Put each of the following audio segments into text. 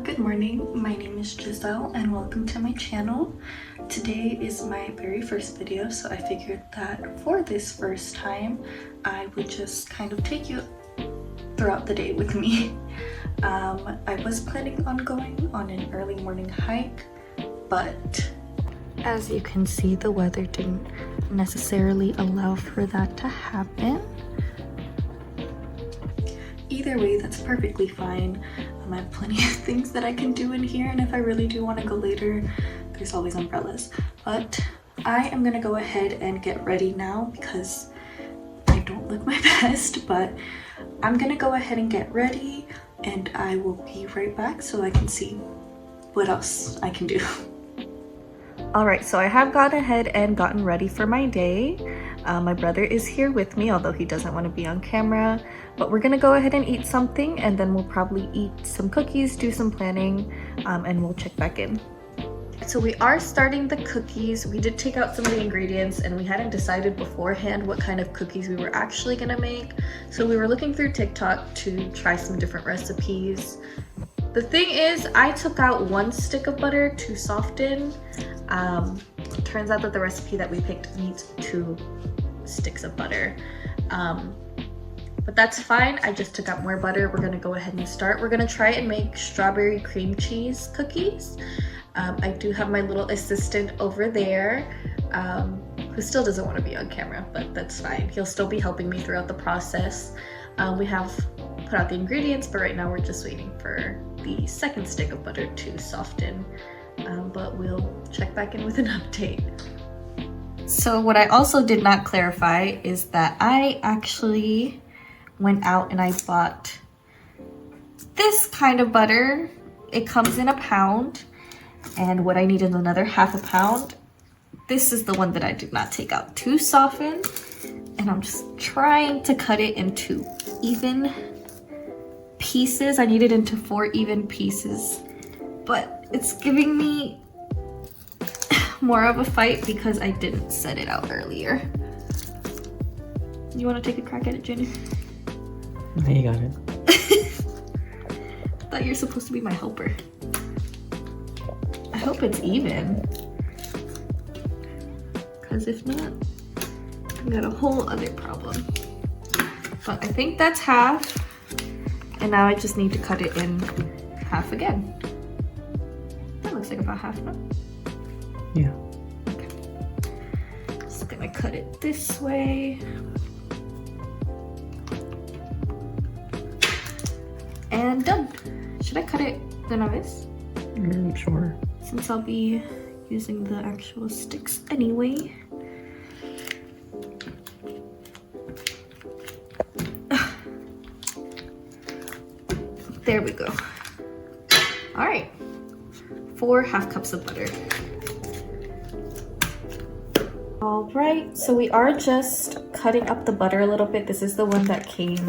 Good morning, my name is Giselle and welcome to my channel. Today is my very first video, so I figured that for this first time I would just kind of take you throughout the day with me. I was planning on going on an early morning hike, but as you can see, the weather didn't necessarily allow for that to happen. Either way, that's perfectly fine. I have plenty of things that I can do in here, and if I really do want to go later, there's always umbrellas. But I am gonna go ahead and get ready now because I don't look my best, but I'm gonna go ahead and get ready and I will be right back so I can see what else I can do. Alright, so I have gone ahead and gotten ready for my day. My brother is here with me, although he doesn't want to be on camera. But we're gonna go ahead and eat something, and then we'll probably eat some cookies, do some planning, and we'll check back in. So we are starting the cookies. We did take out some of the ingredients, and we hadn't decided beforehand what kind of cookies we were actually gonna make. So we were looking through TikTok to try some different recipes. The thing is, I took out 1 stick of butter to soften. Turns out that the recipe that we picked needs 2 sticks of butter. But that's fine. I just took out more butter. We're gonna go ahead and start. We're gonna try and make strawberry cream cheese cookies. I do have my little assistant over there who still doesn't want to be on camera, but that's fine. He'll still be helping me throughout the process. We have put out the ingredients, but right now we're just waiting for the 2nd stick of butter to soften. But we'll check back in with an update. So what I also did not clarify is that I actually went out and I bought this kind of butter. It comes in a pound, and what I need is another ½ pound. This is the one that I did not take out to soften, and I'm just trying to cut it into even pieces. I need it into 4 even pieces, but it's giving me more of a fight because I didn't set it out earlier. You want to take a crack at it, Jenny? No, you got it. I thought you're supposed to be my helper. I hope it's even, because if not, I got a whole other problem. But I think that's half, and now I just need to cut it in half again. That looks like about half, no? Yeah. Okay. Just gonna cut it this way. And done. Should I cut it de una vez? Sure. Since I'll be using the actual sticks anyway. There we go. All right. 4 ½ cups of butter. All right, so we are just cutting up the butter a little bit. This is the one that came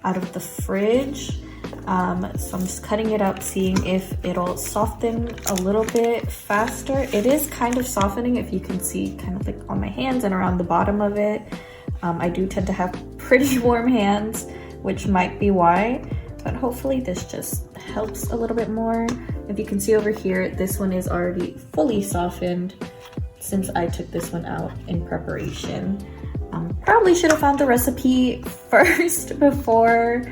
out of the fridge. So I'm just cutting it up, seeing if it'll soften a little bit faster. It is kind of softening, if you can see, kind of like on my hands and around the bottom of it. I do tend to have pretty warm hands, which might be why, but hopefully this just helps a little bit more. If you can see over here, this one is already fully softened since I took this one out in preparation. Probably should have found the recipe first before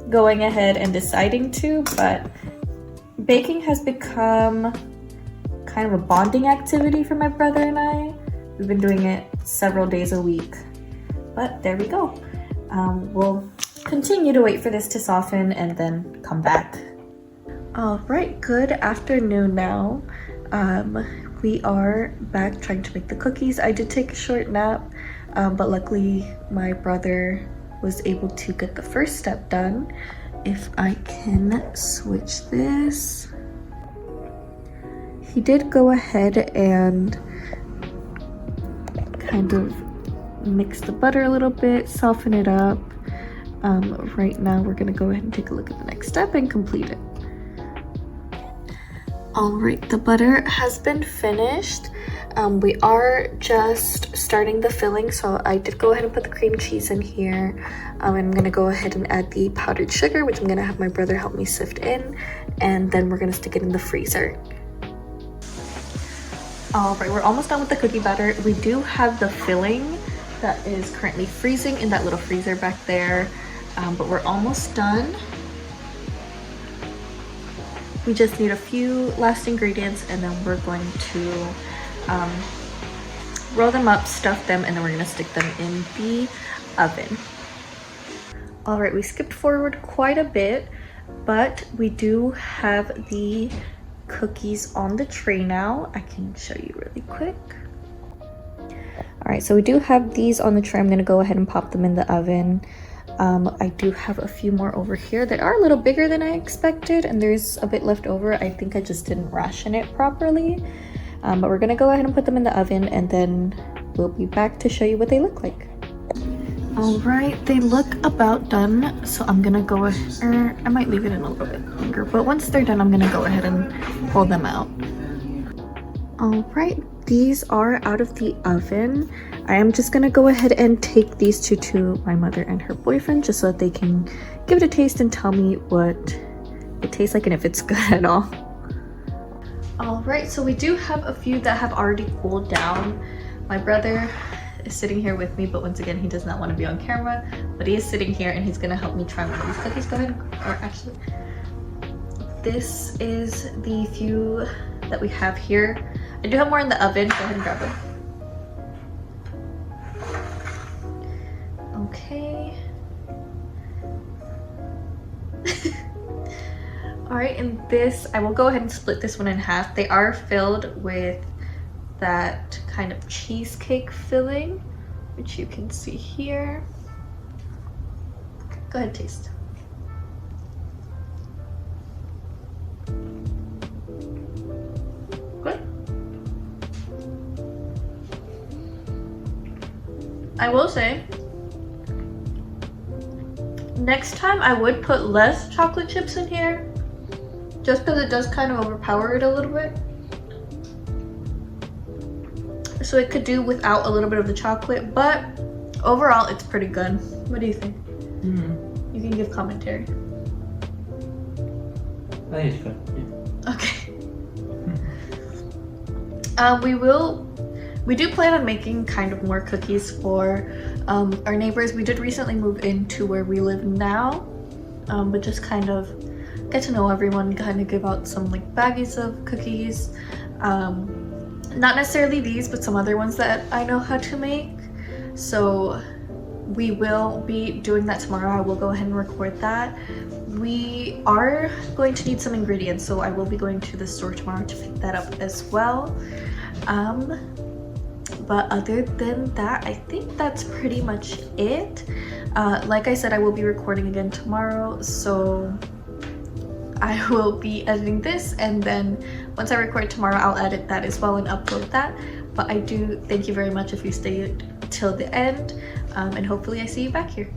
going ahead and deciding to, but baking has become kind of a bonding activity for my brother and I. We've been doing it several days a week, but there we go. We'll continue to wait for this to soften and then come back. All right, good afternoon now. We are back trying to make the cookies. I did take a short nap, but luckily my brother was able to get the first step done. If I can switch this. He did go ahead and kind of mix the butter a little bit, soften it up. Right now we're gonna go ahead and take a look at the next step and complete it. All right, the butter has been finished. We are just starting the filling, so I did go ahead and put the cream cheese in here. I'm gonna go ahead and add the powdered sugar, which I'm gonna have my brother help me sift in, and then we're gonna stick it in the freezer. All right, we're almost done with the cookie batter. We do have the filling that is currently freezing in that little freezer back there, but we're almost done. We just need a few last ingredients, and then we're going to roll them up, stuff them, and then we're gonna stick them in the oven. All right, we skipped forward quite a bit, but we do have the cookies on the tray now. I can show you really quick. All right, so we do have these on the tray. I'm gonna go ahead and pop them in the oven. I do have a few more over here that are a little bigger than I expected, and there's a bit left over. I think I just didn't ration it properly, but we're gonna go ahead and put them in the oven, and then we'll be back to show you what they look like. All right, they look about done, so I'm gonna go ahead, I might leave it in a little bit longer, but once they're done, I'm gonna go ahead and pull them out. All right, these are out of the oven. I am just gonna go ahead and take these two to my mother and her boyfriend just so that they can give it a taste and tell me what it tastes like and if it's good at all. All right, so we do have a few that have already cooled down. My brother is sitting here with me, but once again, he does not want to be on camera, but he is sitting here and he's gonna help me try one of these cookies. Go ahead, or actually, this is the few that we have here. I do have more in the oven. Go ahead and grab them. Okay. All right, and this, I will go ahead and split this one in half. They are filled with that kind of cheesecake filling, which you can see here. Go ahead, taste. Good. I will say, next time I would put less chocolate chips in here, just because it does kind of overpower it a little bit. So it could do without a little bit of the chocolate, but overall it's pretty good. What do you think? You can give commentary. I think it's good. Yeah. Okay. We do plan on making kind of more cookies for our neighbors. We did recently move into where we live now, but just kind of get to know everyone, kind of give out some like baggies of cookies. Not necessarily these, but some other ones that I know how to make. So we will be doing that tomorrow. I will go ahead and record that. We are going to need some ingredients, so I will be going to the store tomorrow to pick that up as well. But other than that, I think that's pretty much it. Like I said, I will be recording again tomorrow, so I will be editing this, and then once I record tomorrow, I'll edit that as well and upload that. But I do thank you very much if you stayed till the end, and hopefully I see you back here.